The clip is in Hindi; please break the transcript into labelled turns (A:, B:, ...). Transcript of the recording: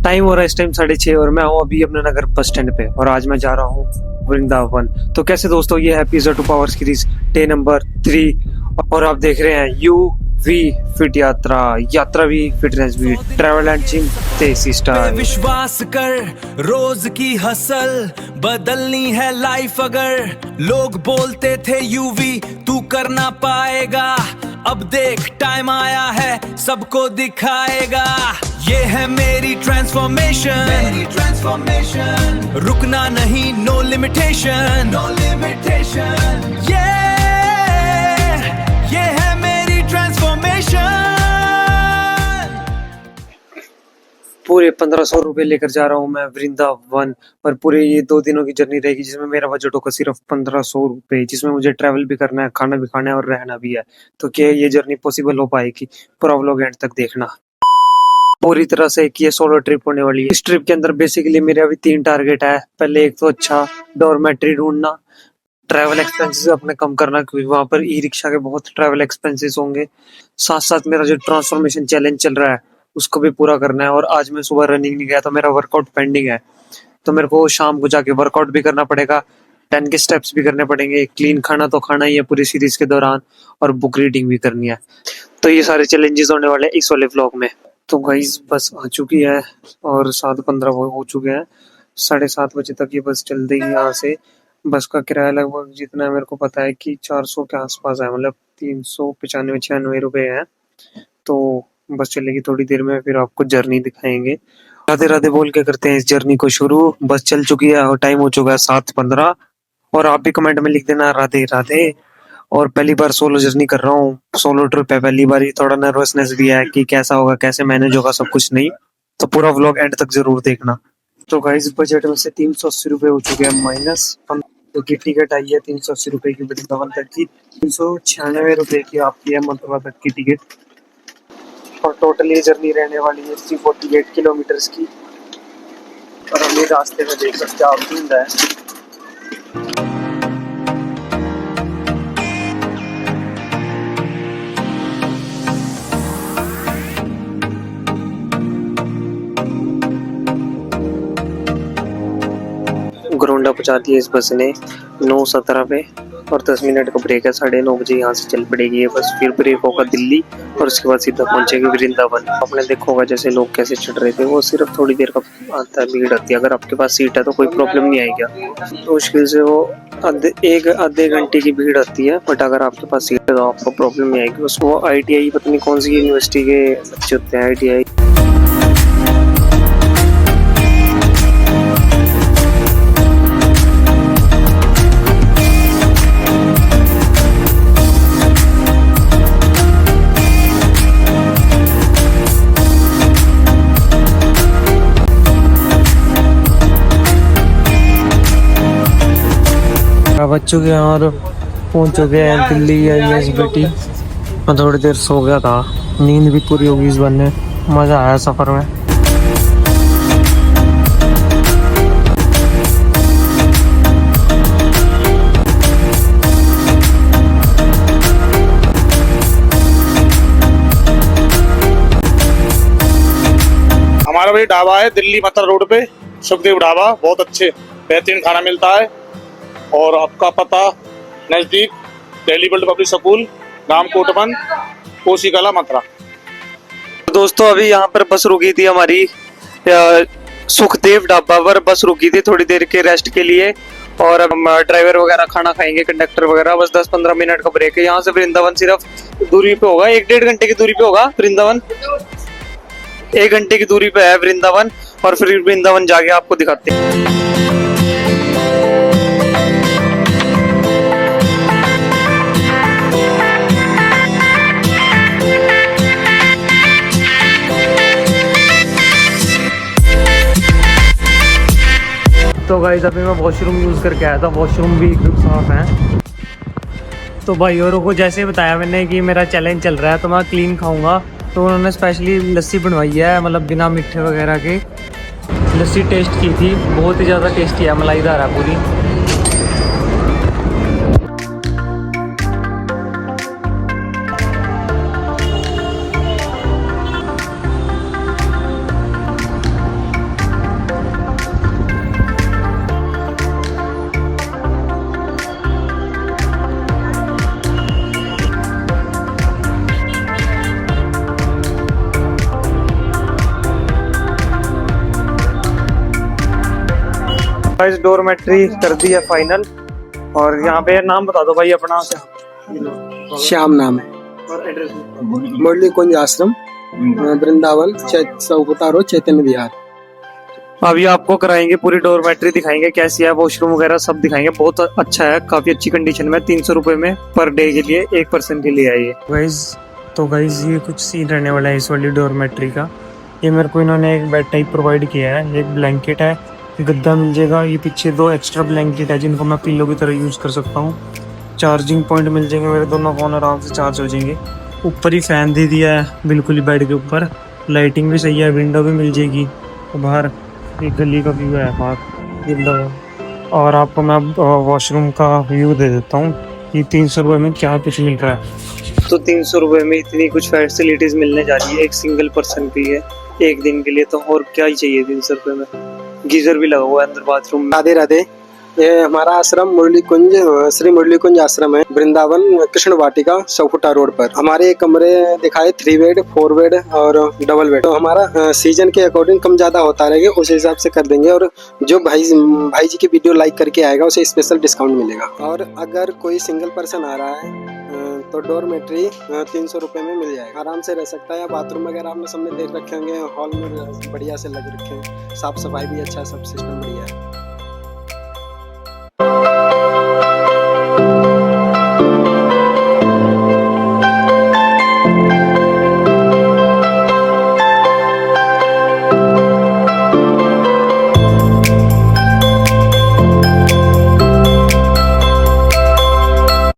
A: टाइम हो रहा है इस टाइम 6:30 और मैं हूँ अभी अपने नगर बस स्टैंड पे और आज मैं जा रहा हूँ वृंदावन। तो कैसे दोस्तों, ये है pizza two power series day number 3 और आप देख रहे हैं यू वी फिट यात्रा। यात्रा भी फिटनेस भी, ट्रैवल एंड जिम देसी स्टाइल।
B: विश्वास कर, रोज की हसल बदलनी है लाइफ। अगर लोग बोलते थे यूवी तू कर ना पाएगा, अब देख टाइम आया है सबको दिखाएगा। ये है मेरी ट्रांसफॉर्मेशन, रुकना नहीं, नो लिमिटेशन, ये है मेरी ट्रांसफॉर्मेशन।
A: पूरे 1500 रुपए लेकर जा रहा हूँ मैं वृंदावन और पूरे ये 2 दिनों की जर्नी रहेगी जिसमें मेरा बजट होगा सिर्फ 1500 रुपए, जिसमें मुझे ट्रैवल भी करना है, खाना भी खाना है और रहना भी है। तो क्या ये जर्नी पॉसिबल हो पाएगी? पूरा व्लॉग एंड तक देखना। पूरी तरह से एक ये सोलो ट्रिप होने वाली है। इस ट्रिप के अंदर बेसिकली मेरे अभी 3 टारगेट है। पहले एक तो अच्छा डॉर्मेट्री ढूंढना, ट्रैवल एक्सपेंसेस अपने कम करना क्योंकि वहां पर ई रिक्शा के बहुत ट्रैवल एक्सपेंसेस होंगे। साथ साथ मेरा जो ट्रांसफॉर्मेशन चैलेंज चल रहा है उसको भी पूरा करना है। और आज मैं सुबह रनिंग नहीं गया तो मेरा वर्कआउट पेंडिंग है, तो मेरे को शाम को जाके वर्कआउट भी करना पड़ेगा, 10 के स्टेप्स भी करने पड़ेंगे। क्लीन खाना तो खाना ही है पूरी सीरीज के दौरान और बुक रीडिंग भी करनी है। तो ये सारे चैलेंजेस होने वाले इस वाले व्लॉग में। तो गाइस बस आ चुकी है और 7:15 हो चुके हैं। 7:30 बजे तक ये बस चल देगी यहाँ से। बस का किराया लगभग जितना मेरे को पता है कि 400 के आसपास है, मतलब 395-96 रुपए है। तो बस चलेगी थोड़ी देर में, फिर आपको जर्नी दिखाएंगे। राधे राधे बोल के करते हैं इस जर्नी को शुरू। बस चल चुकी है और टाइम हो चुका है 7:15 और आप भी कमेंट में लिख देना राधे राधे। और पहली बार सोलो जर्नी कर रहा हूँ, सोलो ट्रिप है पहली बार, थोड़ा नर्वसनेस भी है कि कैसा होगा, कैसे मैनेज होगा सब कुछ। नहीं तो पूरा व्लॉग एंड तक जरूर देखना। तो गाइस बजट में से 380 रुपए हो चुके हैं माइनस, क्योंकि टिकट आई है 380 रुपए की वृंदावन तक की, 396 रुपए की आपकी है मथुरा तक की टिकट। और टोटल ये जर्नी रहने वाली है 348 किलोमीटर्स की। और हम ये रास्ते में देख सकते हैं आप धुंध है। गोरंडा पहुंचा दिया इस बस ने 9:17 पे और 10 मिनट का ब्रेक है। 9:30 बजे यहाँ से चल पड़ेगी ये बस, फिर ब्रेक होगा दिल्ली और उसके बाद सीधा पहुंचेगी वृंदावन। आपने देखा होगा जैसे लोग कैसे चढ़ रहे थे, वो सिर्फ थोड़ी देर का आता है, भीड़ आती है। अगर आपके पास सीट है तो कोई प्रॉब्लम नहीं आएगी, तो मुश्किल से वो आधे घंटे की भीड़ आती है। बट अगर आपके पास सीट है तो आपको प्रॉब्लम नहीं आएगी। उसको ITI पता नहीं कौन सी यूनिवर्सिटी के बच्चे होते हैं, ITI। बच चुके हैं और पहुंच चुके हैं दिल्ली। IS बेटी, मैं थोड़ी देर सो गया था, नींद भी पूरी होगी इस बार ने। मजा आया सफर में।
C: हमारा भाई ढाबा है दिल्ली मथुरा रोड पे, सुखदेव ढाबा। बहुत अच्छे बेहतरीन खाना मिलता है। और आपका पता नजदीक Delhi world public school, Ram Kotwan, Kosi Kalan, Mathura.
A: दोस्तों अभी यहाँ पर बस रुकी थी हमारी सुखदेव ढाबा पर, बस रुकी थी थोड़ी देर के रेस्ट के लिए। और अब ड्राइवर वगैरह खाना खाएंगे, कंडक्टर वगैरह। बस 10-15 मिनट का ब्रेक है। यहाँ से वृंदावन सिर्फ दूरी पे होगा, 1-1.5 घंटे की दूरी पे होगा वृंदावन। 1 घंटे की दूरी पे है वृंदावन और फिर वृंदावन जाके आपको दिखाते हैं। तो गाइस अभी मैं वॉशरूम यूज़ करके आया था, वॉशरूम भी एकदम साफ है। तो भाई औरों को जैसे बताया मैंने कि मेरा चैलेंज चल रहा है तो मैं क्लीन खाऊंगा, तो उन्होंने स्पेशली लस्सी बनवाई है, मतलब बिना मीठे वगैरह के। लस्सी टेस्ट की थी, बहुत ही ज़्यादा टेस्टी है, मलाईदार है पूरी। गाइस डोरमेट्री कर दी है फाइनल। और यहाँ पे नाम बता दो भाई अपना।
D: श्याम नाम है।
A: और एड्रेस
D: मुरली कुंज आश्रम, वृंदावन, चौपुता रोड, चैतन्य विहार।
A: अभी आपको कराएंगे पूरी डोरमेट्री, दिखाएंगे कैसी है, वॉशरूम वगैरह सब दिखाएंगे। बहुत अच्छा है, काफी अच्छी कंडीशन में। 300 रुपए में पर डे के लिए, एक पर्सन के लिए है ये। गाइज ये कुछ सीन रहने वाला है इस वाली डोरमेट्री का। ये मेरे को इन्होंने एक बेड टाइप प्रोवाइड किया है, एक ब्लैंकेट है, गद्दा मिल जाएगा। ये पीछे 2 एक्स्ट्रा ब्लैंकेट है जिनको मैं पिल्लो की तरह यूज कर सकता हूँ। चार्जिंग पॉइंट मिल जाएंगे, मेरे दोनों फोन आराम से चार्ज हो जाएंगे। ऊपर ही फैन दे दिया है बिल्कुल ही बेड के ऊपर। लाइटिंग भी सही है, विंडो भी मिल जाएगी। तो बाहर एक गली का व्यू है बाहर विंडो। और आपको मैं वॉशरूम का व्यू दे देता हूँ कि 300 रुपये में क्या कुछ मिल रहा है। तो 300 रुपये में इतनी कुछ फैसिलिटीज मिलने जा रही है एक सिंगल पर्सन के लिए, एक दिन के लिए। तो और क्या ही चाहिए 300 रुपये में। गीजर भी लगा हुआ है अंदर बाथरूम में।
D: राधे राधे। ये हमारा आश्रम मुरली कुंज, श्री मुरली कुंज आश्रम है, वृंदावन कृष्ण वाटिका, चौपुटा रोड पर। हमारे कमरे दिखाए 3 बेड, 4 बेड और डबल बेड। तो हमारा सीजन के अकॉर्डिंग कम ज्यादा होता रहेगा, उस हिसाब से कर देंगे। और जो भाई जी की वीडियो लाइक करके आएगा उसे स्पेशल डिस्काउंट मिलेगा। और अगर कोई सिंगल पर्सन आ रहा है तो डोरमेट्री 300 रुपये में मिल जाएगा, आराम से रह सकता है। या बाथरूम वगैरह आपने सबने देख रखे होंगे, हॉल में बढ़िया से लग रखे हैं, साफ सफाई भी अच्छा है, सब सिस्टम बढ़िया है।